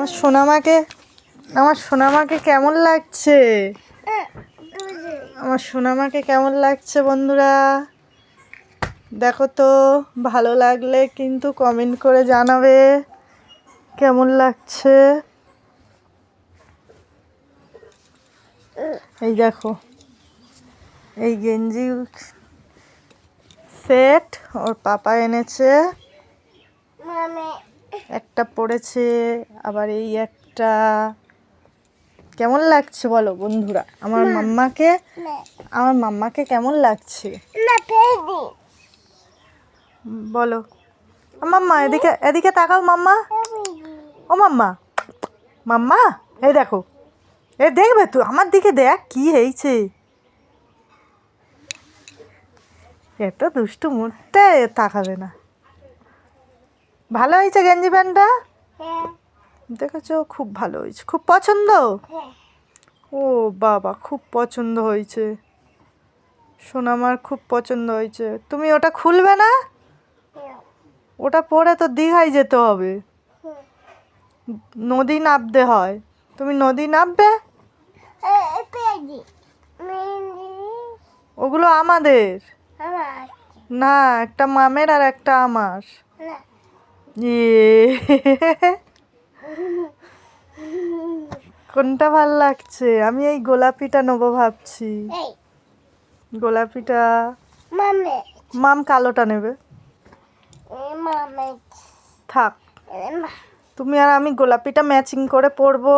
আমার সোনামাকে কেমন লাগছে? আমার সোনামাকে কেমন লাগছে বন্ধুরা? দেখো তো, ভালো লাগলে কিন্তু কমেন্ট করে জানাবে কেমন লাগছে। এই দেখো, এই গেঞ্জি সেট ওর পাপা এনেছে, একটা পড়েছে, আবার এই একটা। কেমন লাগছে বলো বন্ধুরা? আমার মাম্মাকে কেমন লাগছে বলো? মাম্মা এদিকে এদিকে তাকাও মাম্মা। ও মাম্মা, মাম্মা এই দেখো, এ দেখবে তুই আমার দিকে দেখ কি হয়েছে। এত দুষ্টু মুখটা তাকাবে না। ভালো হয়েছে গেঞ্জি প্যান্টটা? দেখেছো, খুব ভালো হয়েছে, খুব পছন্দ। ও বাবা, খুব পছন্দ হয়েছে, সোনামার খুব পছন্দ হয়েছে। তুমি ওটা খুলবে না? ওটা পরে তো দীঘায় যেতে হবে, নদী নামতে হয়। তুমি নদী নামবে? ওগুলো আমাদের না, একটা মামের আর একটা আমার। কোনটা ভাল লাগছে? আমি এই গোলাপিটা নেবো ভাবছি। গোলাপিটা। মাম কালোটা নেবে। থাক, তুমি আর আমি গোলাপিটা ম্যাচিং করে পরবো।